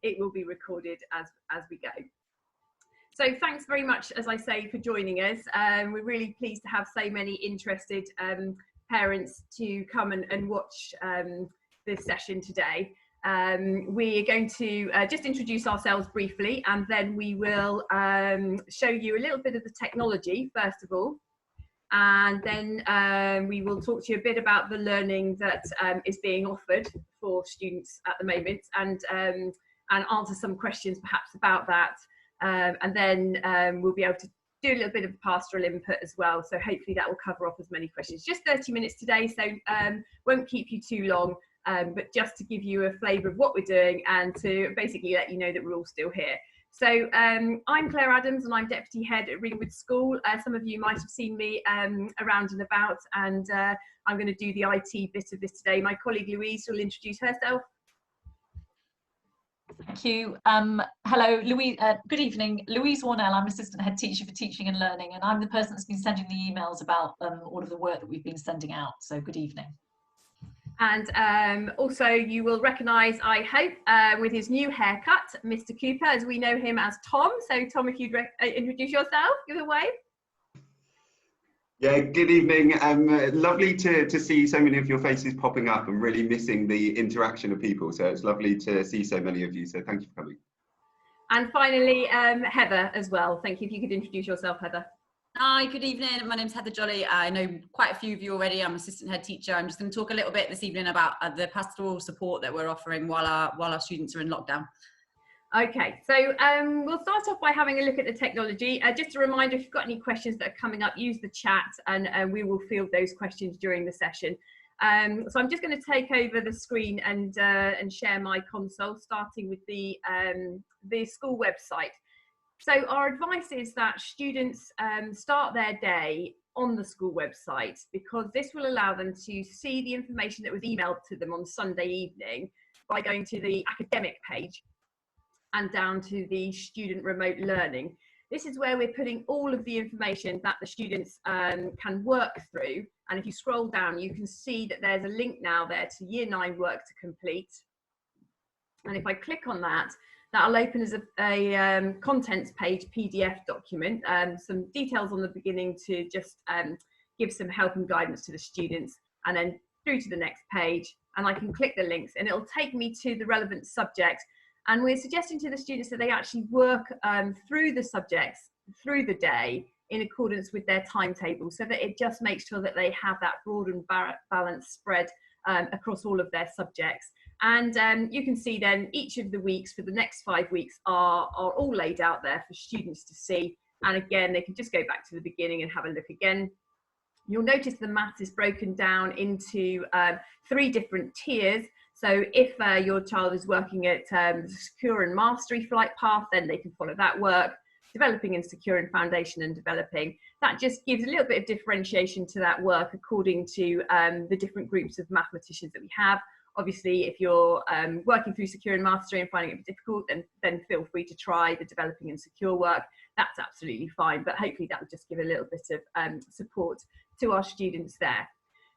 it will be recorded as we go. So thanks very much, as I say, for joining us. We're really pleased to have so many interested parents to come and watch this session today. We are going to just introduce ourselves briefly, and then we will show you a little bit of the technology first of all, and then we will talk to you a bit about the learning that is being offered for students at the moment, and answer some questions perhaps about that, and then we'll be able to do a little bit of pastoral input as well, so hopefully that will cover off as many questions. Just 30 minutes today, so won't keep you too long, but just to give you a flavour of what we're doing and to basically let you know that we're all still here. So I'm Claire Adams and I'm Deputy Head at Ringwood School. Some of you might have seen me around and about, and I'm going to do the IT bit of this today. My colleague Louise will introduce herself. Thank you. Hello, Louise. Good evening. Louise Warnell. I'm Assistant Head Teacher for Teaching and Learning, and I'm the person that's been sending the emails about all of the work that we've been sending out. So good evening. And also you will recognise, I hope, with his new haircut, Mr. Cooper, as we know him as Tom. So Tom, if you'd introduce yourself, give it a wave. Yeah, good evening. Lovely to see so many of your faces popping up. I'm really missing the interaction of people, so it's lovely to see so many of you, so thank you for coming. And finally, Heather as well. Thank you. If you could introduce yourself, Heather. Hi, good evening. My name's Heather Jolly. I know quite a few of you already. I'm Assistant Head Teacher. I'm just going to talk a little bit this evening about the pastoral support that we're offering while our students are in lockdown. Okay, so we'll start off by having a look at the technology. Just a reminder, if you've got any questions that are coming up, use the chat and we will field those questions during the session. So I'm just going to take over the screen and share my console, starting with the school website. So our advice is that students start their day on the school website, because this will allow them to see the information that was emailed to them on Sunday evening by going to the academic page and down to the student remote learning. This is where we're putting all of the information that the students can work through. And if you scroll down, you can see that there's a link now there to Year 9 work to complete. And if I click on that, that'll open as a contents page PDF document, some details on the beginning to just give some help and guidance to the students, and then through to the next page, and I can click the links and it'll take me to the relevant subject. And we're suggesting to the students that they actually work through the subjects through the day in accordance with their timetable, so that it just makes sure that they have that broad and balanced spread across all of their subjects. And you can see then each of the weeks for the next 5 weeks are all laid out there for students to see. And again, they can just go back to the beginning and have a look again. You'll notice the maths is broken down into 3 different tiers. So if your child is working at Secure and Mastery flight path, then they can follow that work. Developing and Secure and Foundation and Developing, that just gives a little bit of differentiation to that work according to the different groups of mathematicians that we have. Obviously, if you're working through Secure and Mastery and finding it difficult, then feel free to try the Developing and Secure work. That's absolutely fine, but hopefully that will just give a little bit of support to our students there.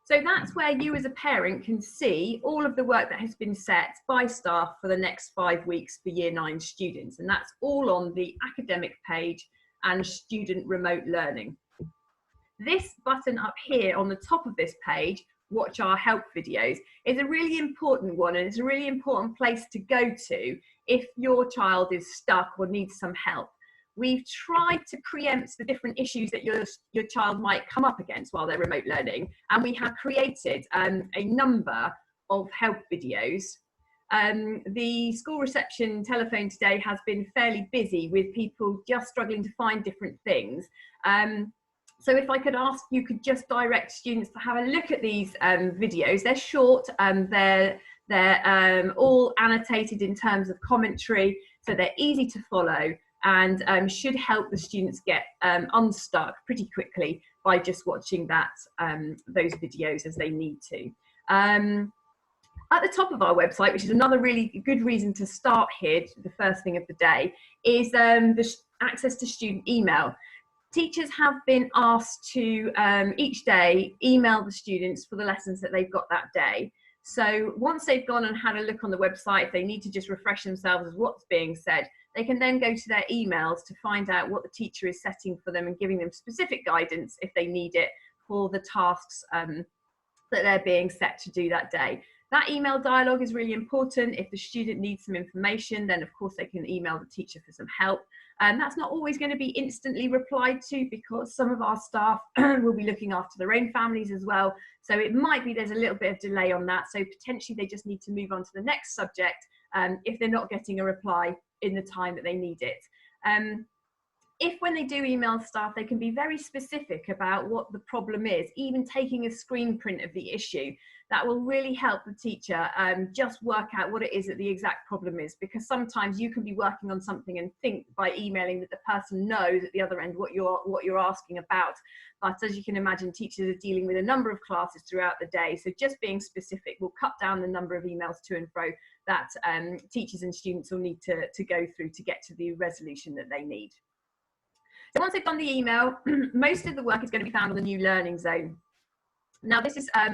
So that's where you as a parent can see all of the work that has been set by staff for the next 5 weeks for Year 9 students. And that's all on the academic page and student remote learning. This button up here on the top of this page, Watch Our Help videos, is a really important one, and it's a really important place to go to if your child is stuck or needs some help. We've tried to preempt the different issues that your child might come up against while they're remote learning, and we have created a number of help videos. The school reception telephone today has been fairly busy with people just struggling to find different things. So if I could ask you could just direct students to have a look at these videos. They're short, they're all annotated in terms of commentary, so they're easy to follow, and should help the students get unstuck pretty quickly by just watching those videos as they need to. At the top of our website, which is another really good reason to start here, the first thing of the day, is the access to student email. Teachers have been asked to each day email the students for the lessons that they've got that day. So once they've gone and had a look on the website, if they need to just refresh themselves as what's being said, they can then go to their emails to find out what the teacher is setting for them and giving them specific guidance if they need it for the tasks that they're being set to do that day. That email dialogue is really important. If the student needs some information, then of course they can email the teacher for some help. And that's not always going to be instantly replied to, because some of our staff will be looking after their own families as well. So it might be there's a little bit of delay on that. So potentially they just need to move on to the next subject if they're not getting a reply in the time that they need it. If when they do email staff, they can be very specific about what the problem is, even taking a screen print of the issue, that will really help the teacher just work out what it is that the exact problem is. Because sometimes you can be working on something and think by emailing that the person knows at the other end what you're asking about. But as you can imagine, teachers are dealing with a number of classes throughout the day. So just being specific will cut down the number of emails to and fro that teachers and students will need to go through to get to the resolution that they need. So once they've done the email, most of the work is going to be found on the new learning zone. Now this is a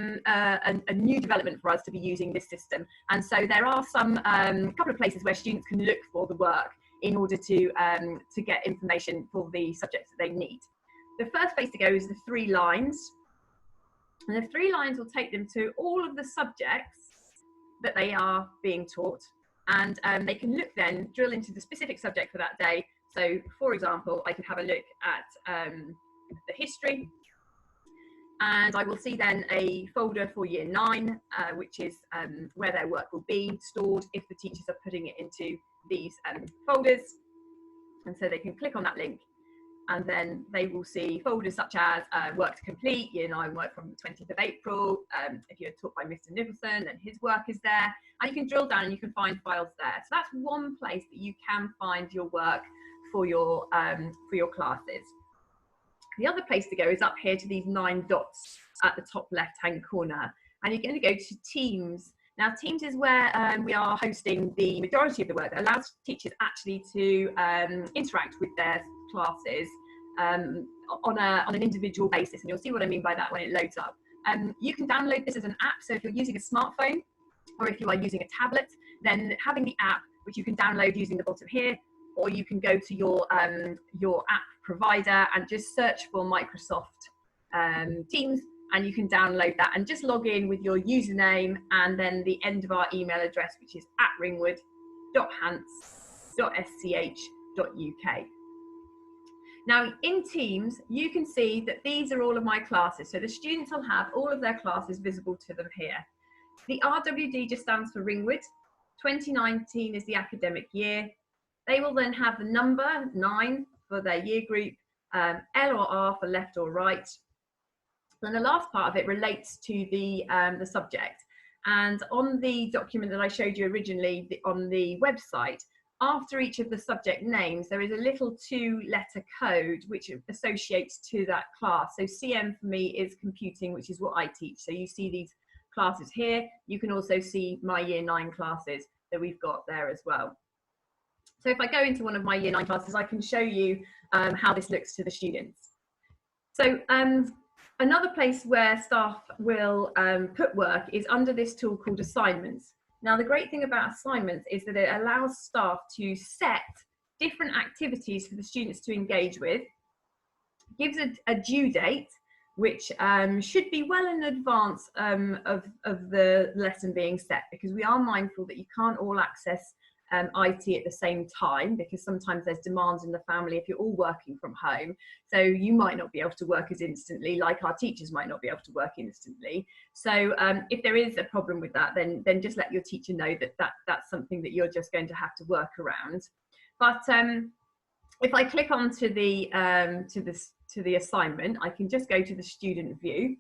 new development for us to be using this system, and so there are some couple of places where students can look for the work in order to get information for the subjects that they need. The first place to go is the 3 lines, and the 3 lines will take them to all of the subjects that they are being taught, and they can look then, drill into the specific subject for that day. So for example, I could have a look at the history, and I will see then a folder for year 9, which is where their work will be stored if the teachers are putting it into these folders. And so they can click on that link, and then they will see folders such as work to complete, year 9 work from the 20th of April. If you're taught by Mr. Nicholson, then his work is there, and you can drill down and you can find files there. So that's one place that you can find your work for your classes. The other place to go is up here to these 9 dots at the top left hand corner, and you're going to go to Teams. Now Teams is where we are hosting the majority of the work that allows teachers actually to interact with their classes on an individual basis, and you'll see what I mean by that when it loads up. You can download this as an app, so if you're using a smartphone or if you are using a tablet, then having the app, which you can download using the bottom here, or you can go to your app provider and just search for Microsoft Teams, and you can download that and just log in with your username and then the end of our email address, which is @ringwood.hants.sch.uk. Now in Teams, you can see that these are all of my classes. So the students will have all of their classes visible to them here. The RWD just stands for Ringwood. 2019 is the academic year. They will then have the number 9 for their year group, L or R for left or right. Then the last part of it relates to the subject. And on the document that I showed you originally on the website, after each of the subject names, there is a little 2-letter code which associates to that class. So CM for me is computing, which is what I teach. So you see these classes here. You can also see my year 9 classes that we've got there as well. So if I go into one of my year 9 classes, I can show you how this looks to the students. So another place where staff will put work is under this tool called assignments. Now the great thing about assignments is that it allows staff to set different activities for the students to engage with, gives a due date, which should be well in advance of the lesson being set, because we are mindful that you can't all access IT at the same time, because sometimes there's demands in the family if you're all working from home. So you might not be able to work as instantly, like our teachers might not be able to work instantly. So if there is a problem with that, then just let your teacher know that that's something that you're just going to have to work around. But if I click onto the assignment, I can just go to the student view.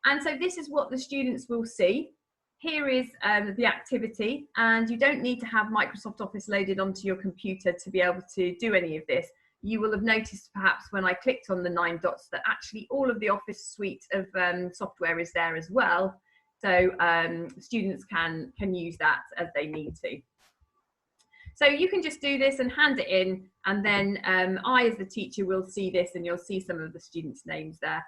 And so this is what the students will see. Here is the activity, and you don't need to have Microsoft Office loaded onto your computer to be able to do any of this. You will have noticed perhaps when I clicked on the 9 dots that actually all of the Office suite of software is there as well. So students can use that as they need to. So you can just do this and hand it in, and then I as the teacher will see this, and you'll see some of the students' names there.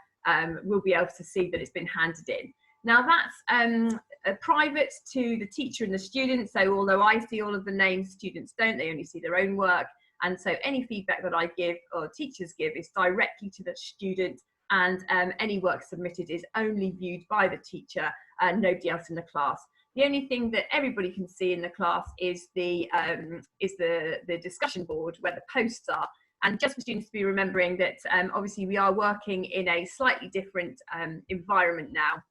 We'll be able to see that it's been handed in. Now that's private to the teacher and the student. So although I see all of the names, students don't, they only see their own work. And so any feedback that I give or teachers give is directly to the student, and any work submitted is only viewed by the teacher and nobody else in the class. The only thing that everybody can see in the class is the discussion board where the posts are. And just for students to be remembering that obviously we are working in a slightly different environment now.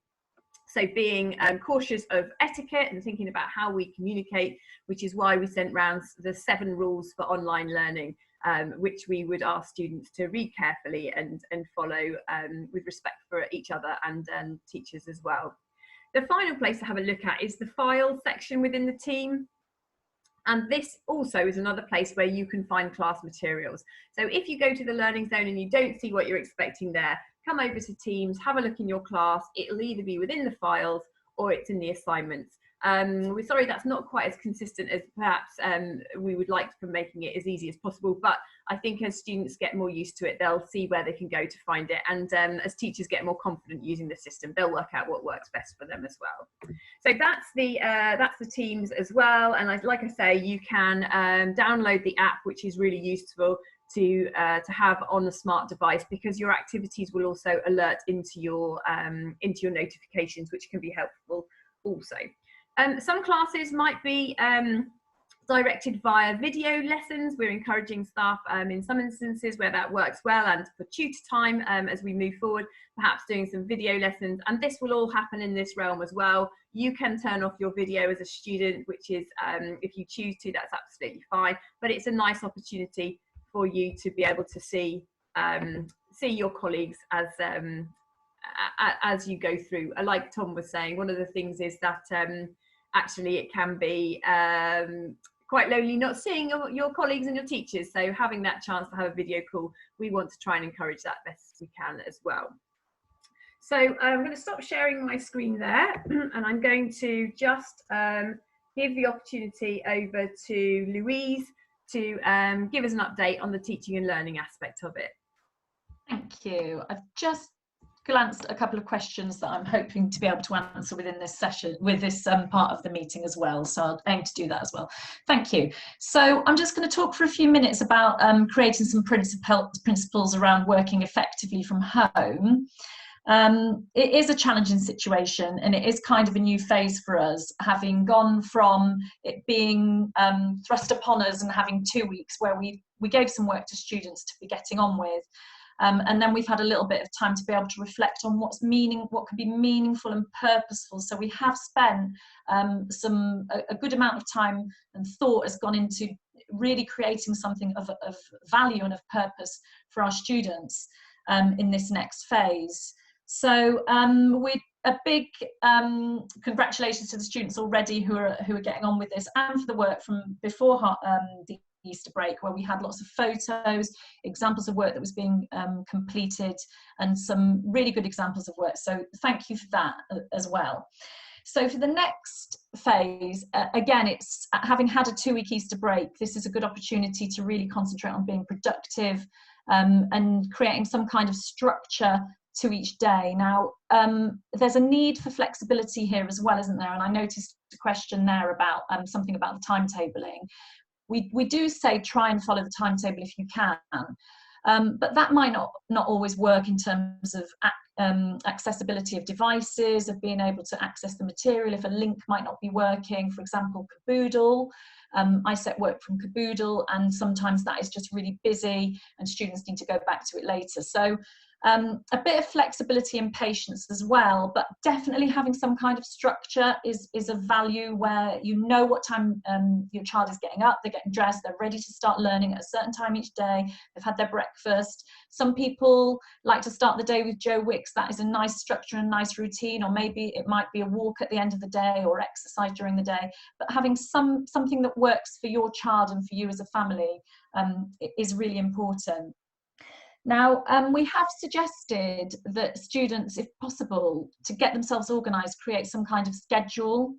So being cautious of etiquette and thinking about how we communicate, which is why we sent round the 7 rules for online learning, which we would ask students to read carefully and follow with respect for each other and teachers as well. The final place to have a look at is the file section within the team. And this also is another place where you can find class materials. So if you go to the Learning Zone and you don't see what you're expecting there, come over to Teams, have a look in your class. It'll either be within the files or it's in the assignments. We're sorry that's not quite as consistent as perhaps we would like for making it as easy as possible, but I think as students get more used to it, they'll see where they can go to find it, and as teachers get more confident using the system, they'll work out what works best for them as well. So that's the Teams as well, and like I say, you can download the app, which is really useful to have on the smart device, because your activities will also alert into your notifications, which can be helpful also. Some classes might be directed via video lessons. We're encouraging staff in some instances where that works well, and for tutor time as we move forward, perhaps doing some video lessons. And this will all happen in this realm as well. You can turn off your video as a student, which is, if you choose to, that's absolutely fine. But it's a nice opportunity for you to be able to see your colleagues as you go through. Like Tom was saying, one of the things is that actually it can be quite lonely not seeing your colleagues and your teachers. So having that chance to have a video call, we want to try and encourage that best we can as well. So I'm going to stop sharing my screen there, and I'm going to just give the opportunity over to Louise to give us an update on the teaching and learning aspect of it. Thank you. I've just glanced at a couple of questions that I'm hoping to be able to answer within this session, with this part of the meeting as well. So I'll aim to do that as well. Thank you. So I'm just going to talk for a few minutes about creating some principles around working effectively from home. It is a challenging situation, and it is kind of a new phase for us, having gone from it being thrust upon us and having 2 weeks where we gave some work to students to be getting on with. And then we've had a little bit of time to be able to reflect on what could be meaningful and purposeful. So we have spent a good amount of time and thought has gone into really creating something of value and of purpose for our students in this next phase. So a big congratulations to the students already who are getting on with this, and for the work from before the Easter break, where we had lots of photos, examples of work that was being completed, and some really good examples of work. So thank you for that as well. So for the next phase, again, it's having had a 2-week Easter break, this is a good opportunity to really concentrate on being productive and creating some kind of structure to each day. Now, there's a need for flexibility here as well, isn't there? And I noticed a question there about something about the timetabling. We do say try and follow the timetable if you can, but that might not always work in terms of accessibility of devices, of being able to access the material. If a link might not be working, for example, Caboodle. I set work from Caboodle, and sometimes that is just really busy and students need to go back to it later. So a bit of flexibility and patience as well, but definitely having some kind of structure is of value, where you know what time your child is getting up, they're getting dressed, they're ready to start learning at a certain time each day, they've had their breakfast. Some people like to start the day with Joe Wicks. That is a nice structure and nice routine, or maybe it might be a walk at the end of the day or exercise during the day, but having something that works for your child and for you as a family is really important. Now, we have suggested that students, if possible, to get themselves organised, create some kind of schedule.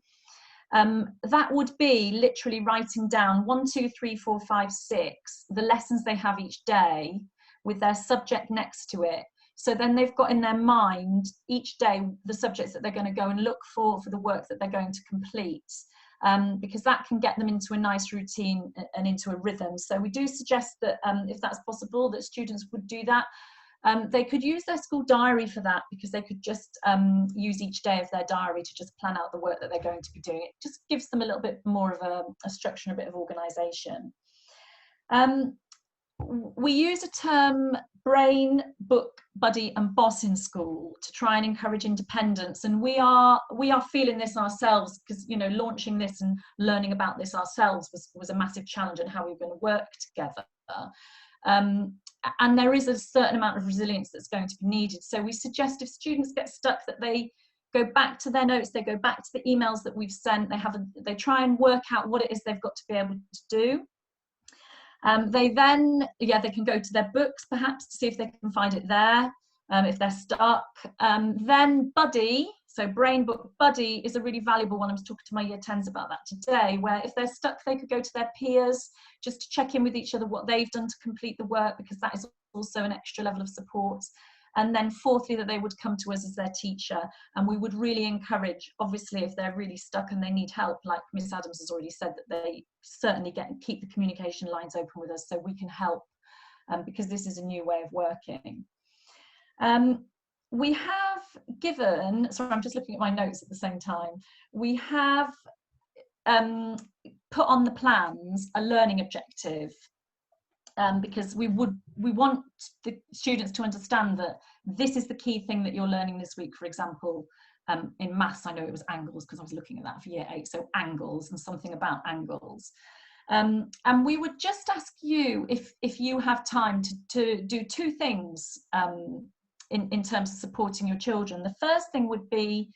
That would be literally writing down 1, 2, 3, 4, 5, 6, the lessons they have each day with their subject next to it. So then they've got in their mind each day the subjects that they're going to go and look for the work that they're going to complete, because that can get them into a nice routine and into a rhythm. So we do suggest that if that's possible, that students would do that. They could use their school diary for that, because they could just use each day of their diary to just plan out the work that they're going to be doing. It just gives them a little bit more of a structure and a bit of organisation. We use a term brain, book, buddy and boss in school to try and encourage independence, and we are feeling this ourselves, because launching this and learning about this ourselves was a massive challenge and how we were going to work together. And there is a certain amount of resilience that's going to be needed. So we suggest if students get stuck, that they go back to their notes, they go back to the emails that we've sent, they try and work out what it is they've got to be able to do. They can go to their books perhaps to see if they can find it there, if they're stuck. Then buddy, so brain, book, buddy is a really valuable one. I was talking to my year 10s about that today, where if they're stuck, they could go to their peers just to check in with each other what they've done to complete the work, because that is also an extra level of support. And then fourthly, that they would come to us as their teacher, and we would really encourage, obviously, if they're really stuck and they need help, like Miss Adams has already said, that they certainly keep the communication lines open with us so we can help, because this is a new way of working. We have given, sorry, I'm just looking at my notes at the same time, we have put on the plans a learning objective. Because we want the students to understand that this is the key thing that you're learning this week. For example, in maths, I know it was angles, because I was looking at that for year 8, so angles and something about angles. And we would just ask you if you have time to do two things in terms of supporting your children. The first thing would be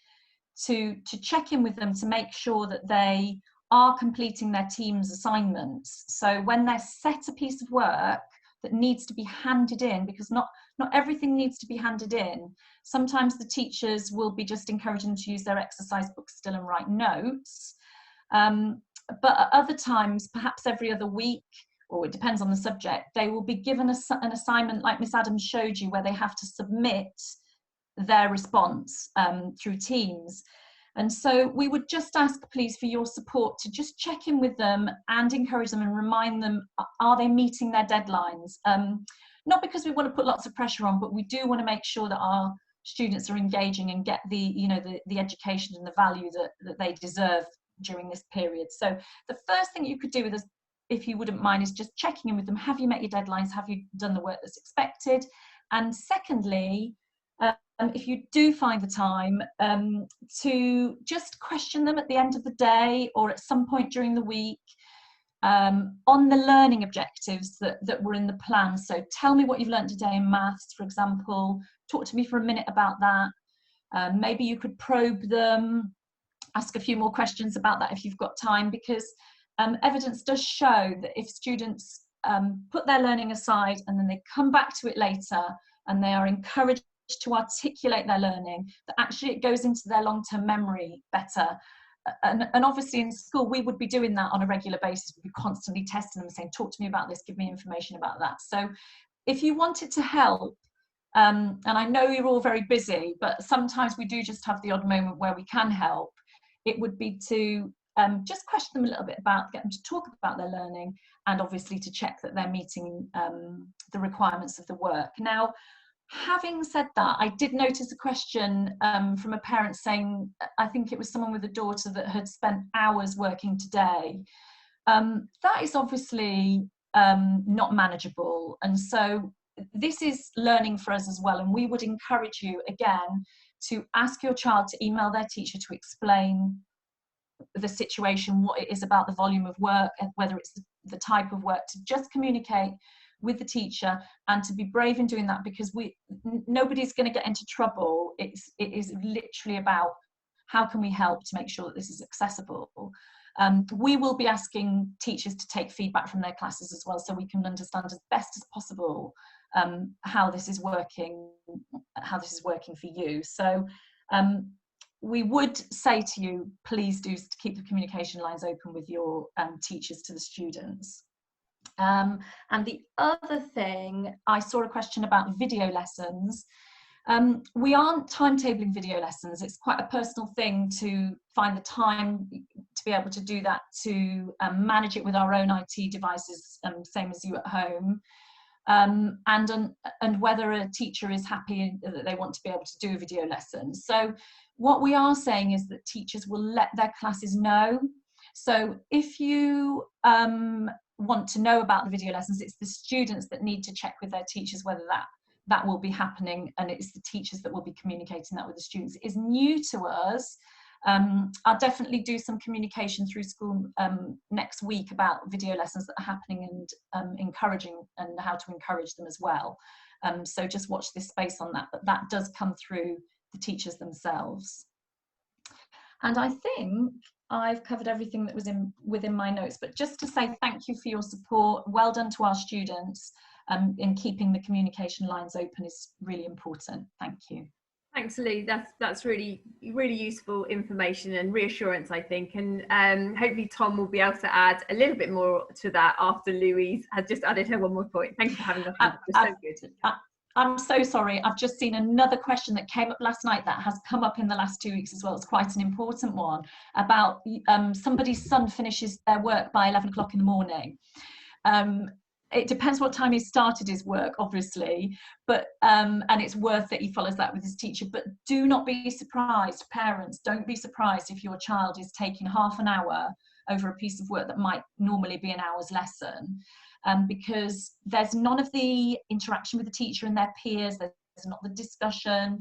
to check in with them to make sure that they are completing their team's assignments. So when they're set a piece of work that needs to be handed in, because not everything needs to be handed in. Sometimes the teachers will be just encouraging them to use their exercise books still and write notes. But at other times, perhaps every other week, or it depends on the subject, they will be given an assignment like Miss Adams showed you, where they have to submit their response through Teams. And so we would just ask, please, for your support to just check in with them and encourage them and remind them, are they meeting their deadlines? Not because we want to put lots of pressure on, but we do want to make sure that our students are engaging and get the education and the value that they deserve during this period. So the first thing you could do with us, if you wouldn't mind, is just checking in with them. Have you met your deadlines? Have you done the work that's expected? And secondly, if you do find the time, to just question them at the end of the day or at some point during the week on the learning objectives that were in the plan. So tell me what you've learned today in maths, for example. Talk to me for a minute about that. Maybe you could probe them, ask a few more questions about that if you've got time, because evidence does show that if students put their learning aside and then they come back to it later and they are encouraged to articulate their learning, that actually it goes into their long-term memory better. And obviously in school we would be doing that on a regular basis. We'd be constantly testing them and saying, talk to me about this, give me information about that. So if you wanted to help, and I know you're all very busy, but sometimes we do just have the odd moment where we can help, it would be to just question them a little bit about, get them to talk about their learning, and obviously to check that they're meeting the requirements of the work. Now, having said that, I did notice a question from a parent saying, I think it was someone with a daughter that had spent hours working today. That is obviously not manageable. And so this is learning for us as well. And we would encourage you, again, to ask your child to email their teacher to explain the situation, what it is about the volume of work, and whether it's the type of work, to just communicate with the teacher and to be brave in doing that, because nobody's going to get into trouble. It is literally about how can we help to make sure that this is accessible. We will be asking teachers to take feedback from their classes as well, so we can understand as best as possible how this is working for you. So we would say to you, please do keep the communication lines open with your teachers to the students. And the other thing, I saw a question about video lessons. We aren't timetabling video lessons. It's quite a personal thing to find the time to be able to do that, to manage it with our own IT devices, same as you at home. And whether a teacher is happy that they want to be able to do a video lesson. So what we are saying is that teachers will let their classes know. So if you want to know about the video lessons, it's the students that need to check with their teachers whether that will be happening, and it's the teachers that will be communicating that with the students. It is new to us. I'll definitely do some communication through school next week about video lessons that are happening, and encouraging, and how to encourage them as well. So just watch this space on that, but that does come through the teachers themselves. And I think I've covered everything that was within my notes, but just to say thank you for your support. Well done to our students. In keeping the communication lines open is really important. Thank you. Thanks, Lou. That's really useful information and reassurance, I think. And hopefully Tom will be able to add a little bit more to that after Louise has just added her one more point. Thank you for having us. So good. I'm so sorry. I've just seen another question that came up last night that has come up in the last 2 weeks as well. It's quite an important one about somebody's son finishes their work by 11 o'clock in the morning. It depends what time he started his work, obviously, but and it's worth that he follows that with his teacher. But do not be surprised, parents, don't be surprised if your child is taking half an hour over a piece of work that might normally be an hour's lesson, because there's none of the interaction with the teacher and their peers. There's not the discussion,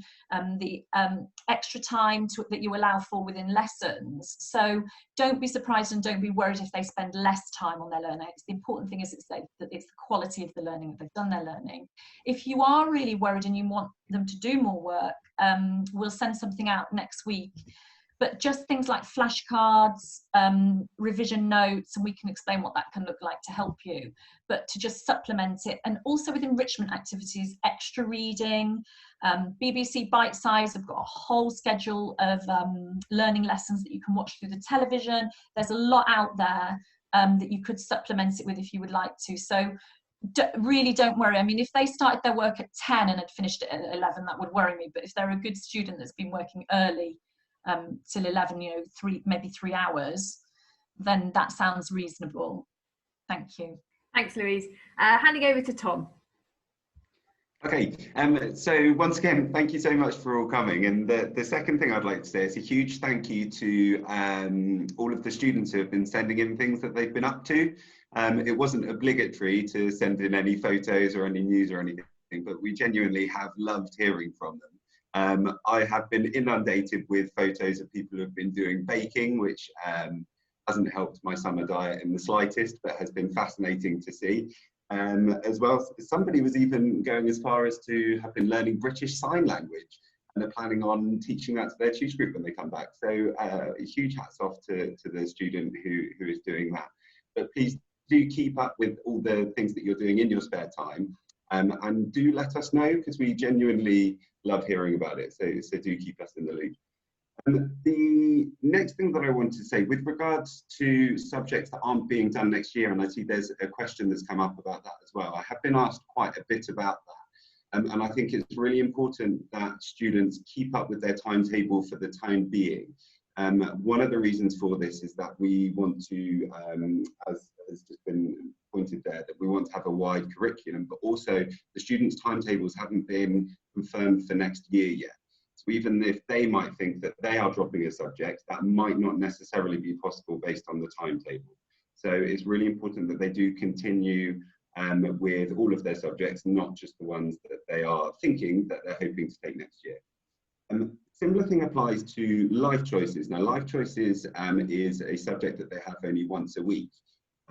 the extra time that you allow for within lessons. So don't be surprised and don't be worried if they spend less time on their learning. The important thing is that it's the quality of the learning, that they've done their learning. If you are really worried and you want them to do more work, we'll send something out next week. But just things like flashcards, revision notes, and we can explain what that can look like to help you, but to just supplement it. And also with enrichment activities, extra reading, BBC Bite Size have got a whole schedule of learning lessons that you can watch through the television. There's a lot out there that you could supplement it with if you would like to. So really don't worry. I mean, if they started their work at 10 and had finished it at 11, that would worry me. But if they're a good student that's been working early, till 11, maybe 3 hours, then that sounds reasonable. Thank you. Thanks, Louise. Handing over to Tom. Okay, so once again, thank you so much for all coming. And the second thing I'd like to say is a huge thank you to all of the students who have been sending in things that they've been up to. It wasn't obligatory to send in any photos or any news or anything, but we genuinely have loved hearing from them. I have been inundated with photos of people who have been doing baking, which hasn't helped my summer diet in the slightest, but has been fascinating to see. As well, somebody was even going as far as to have been learning British Sign Language, and are planning on teaching that to their tutor group when they come back. So a huge hats off to the student who is doing that. But please do keep up with all the things that you're doing in your spare time. And do let us know, because we genuinely love hearing about it. So do keep us in the loop. And the next thing that I want to say with regards to subjects that aren't being done next year, and I see there's a question that's come up about that as well. I have been asked quite a bit about that. And I think it's really important that students keep up with their timetable for the time being. One of the reasons for this is that we want to, as has just been pointed there, that we want to have a wide curriculum, but also the students' timetables haven't been confirmed for next year yet. So even if they might think that they are dropping a subject, that might not necessarily be possible based on the timetable. So it's really important that they do continue with all of their subjects, not just the ones that they are thinking that they're hoping to take next year. Similar thing applies to life choices. Now, life choices is a subject that they have only once a week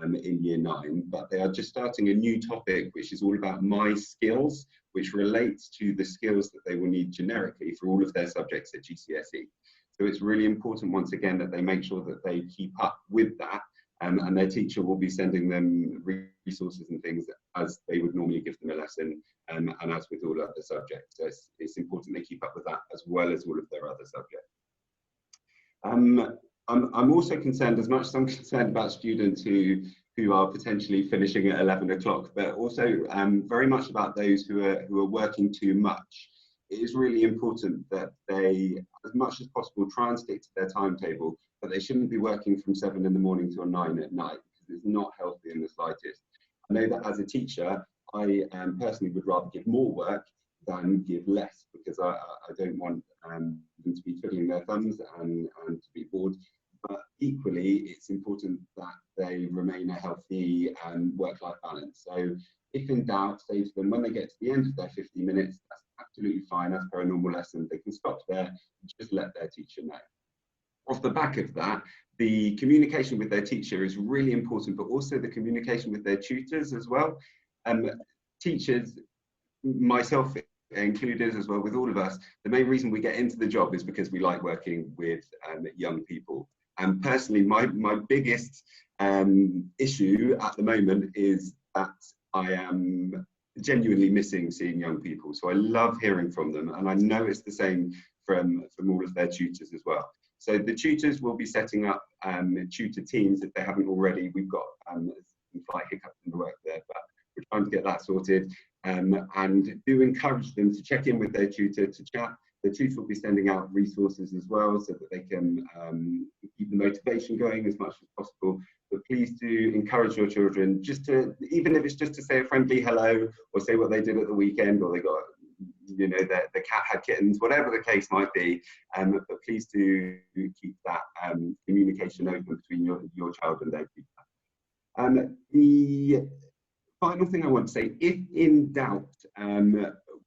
in year 9, but they are just starting a new topic, which is all about my skills, which relates to the skills that they will need generically for all of their subjects at GCSE. So it's really important, once again, that they make sure that they keep up with that, and their teacher will be sending them resources and things as they would normally give them a lesson, and as with all other subjects. So it's important they keep up with that as well as all of their other subjects. I'm also concerned, as much as I'm concerned about students who are potentially finishing at 11 o'clock, but also very much about those who are working too much. it is really important that they, as much as possible, try and stick to their timetable, but they shouldn't be working from 7 in the morning till 9 at night, because it's not healthy in the slightest. I know that as a teacher, I personally would rather give more work than give less, because I don't want them to be twiddling their thumbs and to be bored. But equally, it's important that they remain a healthy work-life balance. So if in doubt, say to them, when they get to the end of their 50 minutes, that's absolutely fine, as per a normal lesson, they can stop there and just let their teacher know. Off the back of that, the communication with their teacher is really important, but also the communication with their tutors as well. Teachers, myself included as well, with all of us, the main reason we get into the job is because we like working with young people. And personally, my biggest issue at the moment is that I am genuinely missing seeing young people. So I love hearing from them, and I know it's the same from all of their tutors as well. So the tutors will be setting up tutor teams if they haven't already. We've got some slight hiccups in the work there, but we're trying to get that sorted. And do encourage them to check in with their tutor, to chat. The tutor will be sending out resources as well, so that they can keep the motivation going as much as possible. But please do encourage your children, just to, even if it's just to say a friendly hello, or say what they did at the weekend, or they got, you know, the cat had kittens, whatever the case might be. But please do keep that communication open between your child and their tutor. The final thing I want to say, if in doubt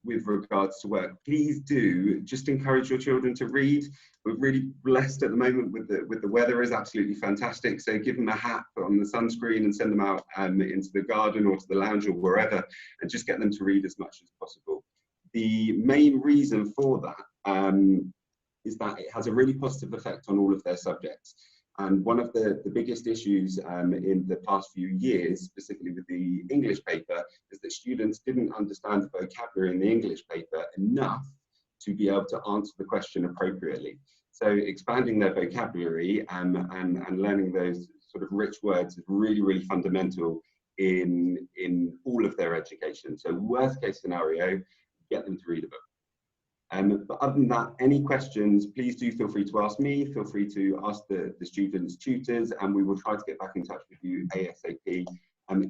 with regards to work, please do just encourage your children to read. We're really blessed at the moment with the weather is absolutely fantastic. So give them a hat, put on the sunscreen, and send them out into the garden or to the lounge or wherever, and just get them to read as much as possible. The main reason for that is that it has a really positive effect on all of their subjects. And one of the biggest issues in the past few years, specifically with the English paper, is that students didn't understand the vocabulary in the English paper enough to be able to answer the question appropriately. So expanding their vocabulary and learning those sort of rich words is really, really fundamental in all of their education. So worst case scenario, get them to read a book. But other than that, any questions, please do feel free to ask me, feel free to ask the students' tutors, and we will try to get back in touch with you ASAP.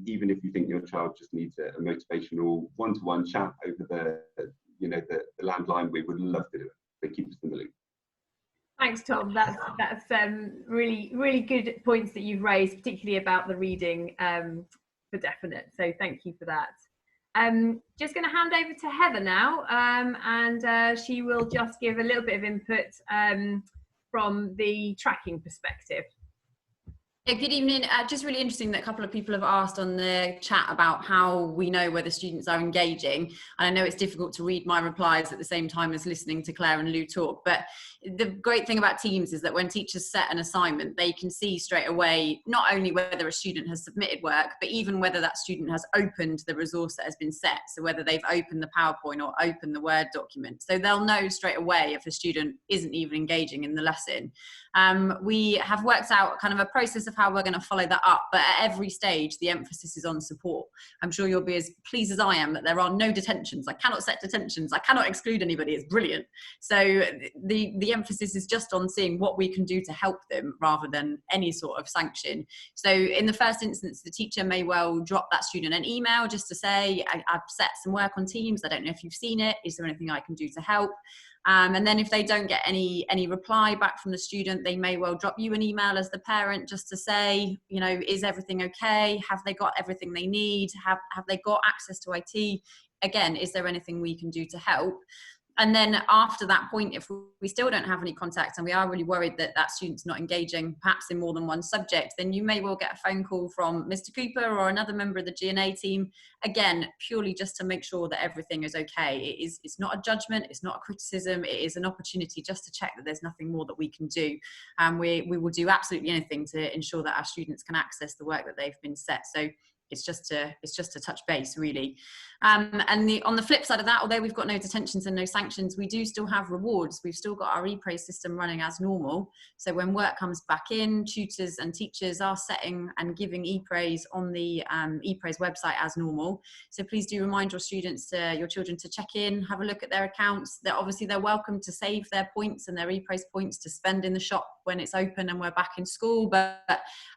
Even if you think your child just needs a motivational one-to-one chat over the landline, we would love to do it. So keep us in the loop. Thanks, Tom. That's really, really good points that you've raised, particularly about the reading for definite. So thank you for that. Just going to hand over to Heather now, and she will just give a little bit of input from the tracking perspective. Yeah, good evening. Just really interesting that a couple of people have asked on the chat about how we know whether students are engaging. And I know it's difficult to read my replies at the same time as listening to Claire and Lou talk, but the great thing about Teams is that when teachers set an assignment, they can see straight away not only whether a student has submitted work, but even whether that student has opened the resource that has been set. So whether they've opened the PowerPoint or opened the Word document. So they'll know straight away if a student isn't even engaging in the lesson. We have worked out kind of a process of how we're going to follow that up, but at every stage the emphasis is on support. I'm sure you'll be as pleased as I am that there are no detentions. I cannot set detentions, I cannot exclude anybody. It's brilliant. So the emphasis is just on seeing what we can do to help them rather than any sort of sanction. So in the first instance, the teacher may well drop that student an email just to say, I've set some work on Teams, I don't know if you've seen it, is there anything I can do to help? And then if they don't get any reply back from the student, they may well drop you an email as the parent just to say, you know, is everything okay? Have they got everything they need? Have they got access to IT? Again, is there anything we can do to help? And then after that point, if we still don't have any contact and we are really worried that that student's not engaging, perhaps in more than one subject, then you may well get a phone call from Mr. Cooper or another member of the G&A team, again, purely just to make sure that everything is okay. It's not a judgment, it's not a criticism, it is an opportunity just to check that there's nothing more that we can do. And we will do absolutely anything to ensure that our students can access the work that they've been set. So it's just to touch base, really. And on the flip side of that, although we've got no detentions and no sanctions, we do still have rewards. We've still got our e-praise system running as normal. So when work comes back in, tutors and teachers are setting and giving e-praise on the e-praise website as normal. So please do remind your students, your children, to check in, have a look at their accounts. They're welcome to save their points and their e-praise points to spend in the shop when it's open and we're back in school. But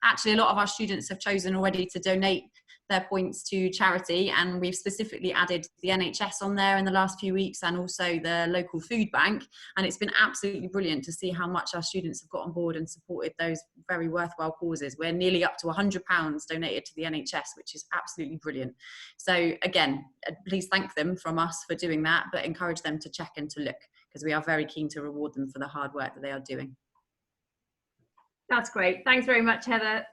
actually, a lot of our students have chosen already to donate their points to charity, and we've specifically added the NHS on there in the last few weeks, and also the local food bank, and it's been absolutely brilliant to see how much our students have got on board and supported those very worthwhile causes. We're nearly up to £100 donated to the NHS, which is absolutely brilliant. So again, please thank them from us for doing that, but encourage them to check and to look, because we are very keen to reward them for the hard work that they are doing. That's great. Thanks very much, Heather.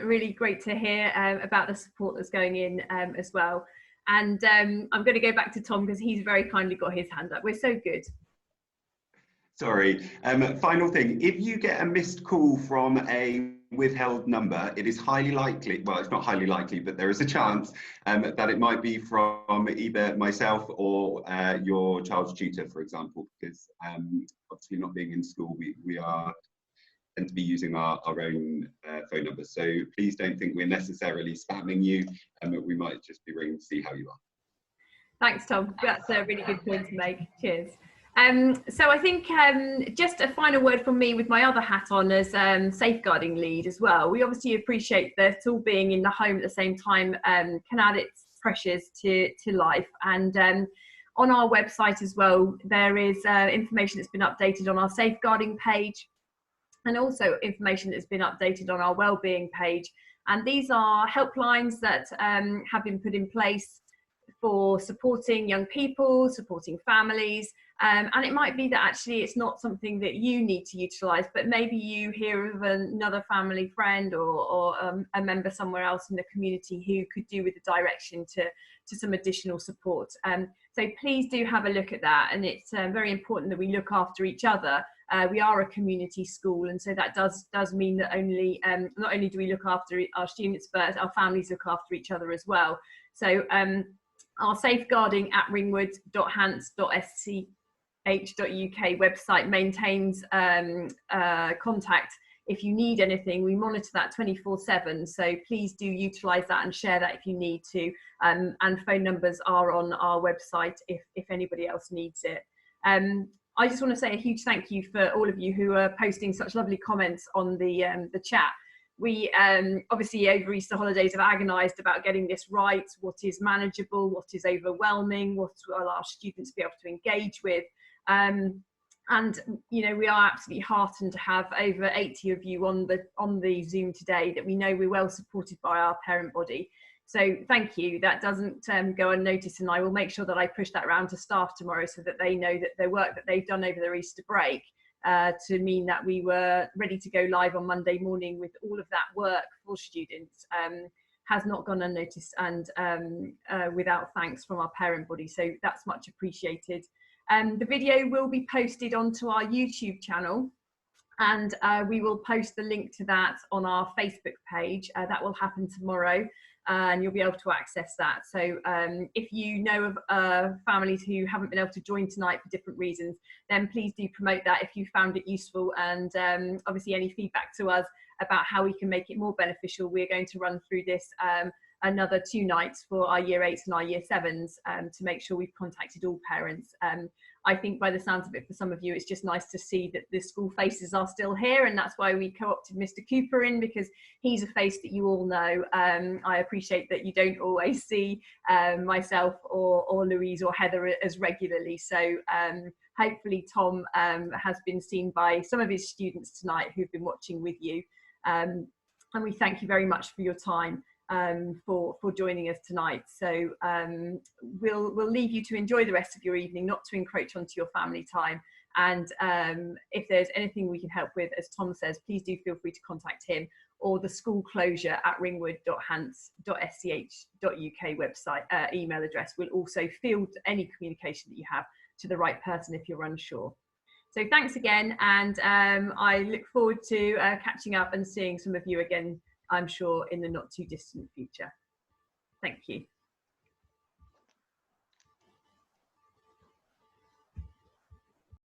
Really great to hear about the support that's going in as well. And I'm going to go back to Tom, because he's very kindly got his hand up. We're so good. Sorry. Final thing, if you get a missed call from a withheld number, it is highly likely, well, it's not highly likely, but there is a chance that it might be from either myself or your child's tutor, for example, because obviously not being in school, we are tend to be using our own phone numbers. So please don't think we're necessarily spamming you, we might just be ringing to see how you are. Thanks, Tom. That's a really good point to make. Cheers. So I think just a final word from me with my other hat on as safeguarding lead as well. We obviously appreciate that all being in the home at the same time can add its pressures to life. And on our website as well, there is information that's been updated on our safeguarding page, and also information that's been updated on our wellbeing page. And these are helplines that have been put in place for supporting young people, supporting families. And it might be that actually it's not something that you need to utilise, but maybe you hear of another family friend or a member somewhere else in the community who could do with a direction to some additional support. So please do have a look at that. And it's very important that we look after each other. We are a community school, and so that does mean that not only do we look after our students, but our families look after each other as well. So our safeguarding at ringwood.hants.sch.uk website maintains contact if you need anything. We monitor that 24/7, so please do utilise that and share that if you need to. And phone numbers are on our website if anybody else needs it. I just want to say a huge thank you for all of you who are posting such lovely comments on the chat. We obviously over Easter holidays have agonised about getting this right. What is manageable? What is overwhelming? What will our students be able to engage with? And you know, we are absolutely heartened to have over 80 of you on the Zoom today, that we know we're well supported by our parent body. So thank you. That doesn't go unnoticed, and I will make sure that I push that around to staff tomorrow so that they know that the work that they've done over their Easter break to mean that we were ready to go live on Monday morning with all of that work for students has not gone unnoticed and without thanks from our parent body. So that's much appreciated. The video will be posted onto our YouTube channel, and we will post the link to that on our Facebook page. That will happen tomorrow, and you'll be able to access that. So if you know of families who haven't been able to join tonight for different reasons, then please do promote that if you found it useful, and obviously any feedback to us about how we can make it more beneficial. We're going to run through this another 2 nights for our year 8s and our year 7s to make sure we've contacted all parents. I think by the sounds of it, for some of you, it's just nice to see that the school faces are still here, and that's why we co-opted Mr. Cooper in, because he's a face that you all know. I appreciate that you don't always see myself or Louise or Heather as regularly, so hopefully Tom has been seen by some of his students tonight who've been watching with you, and we thank you very much for your time. For joining us tonight. So we'll leave you to enjoy the rest of your evening, not to encroach onto your family time. And if there's anything we can help with, as Tom says, please do feel free to contact him, or the school closure at ringwood.hants.sch.uk website email address will also field any communication that you have to the right person if you're unsure. So thanks again, and I look forward to catching up and seeing some of you again, I'm sure, in the not too distant future. Thank you.